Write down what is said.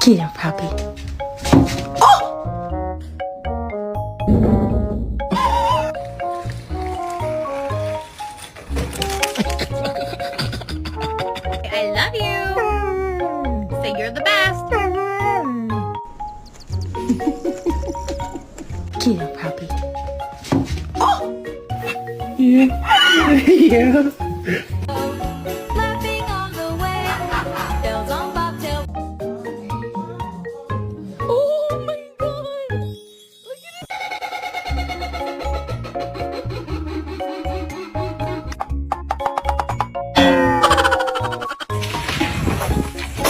Yeah, puppy. I love you. Say you're the best. Yeah, puppy. Yeah. Yeah.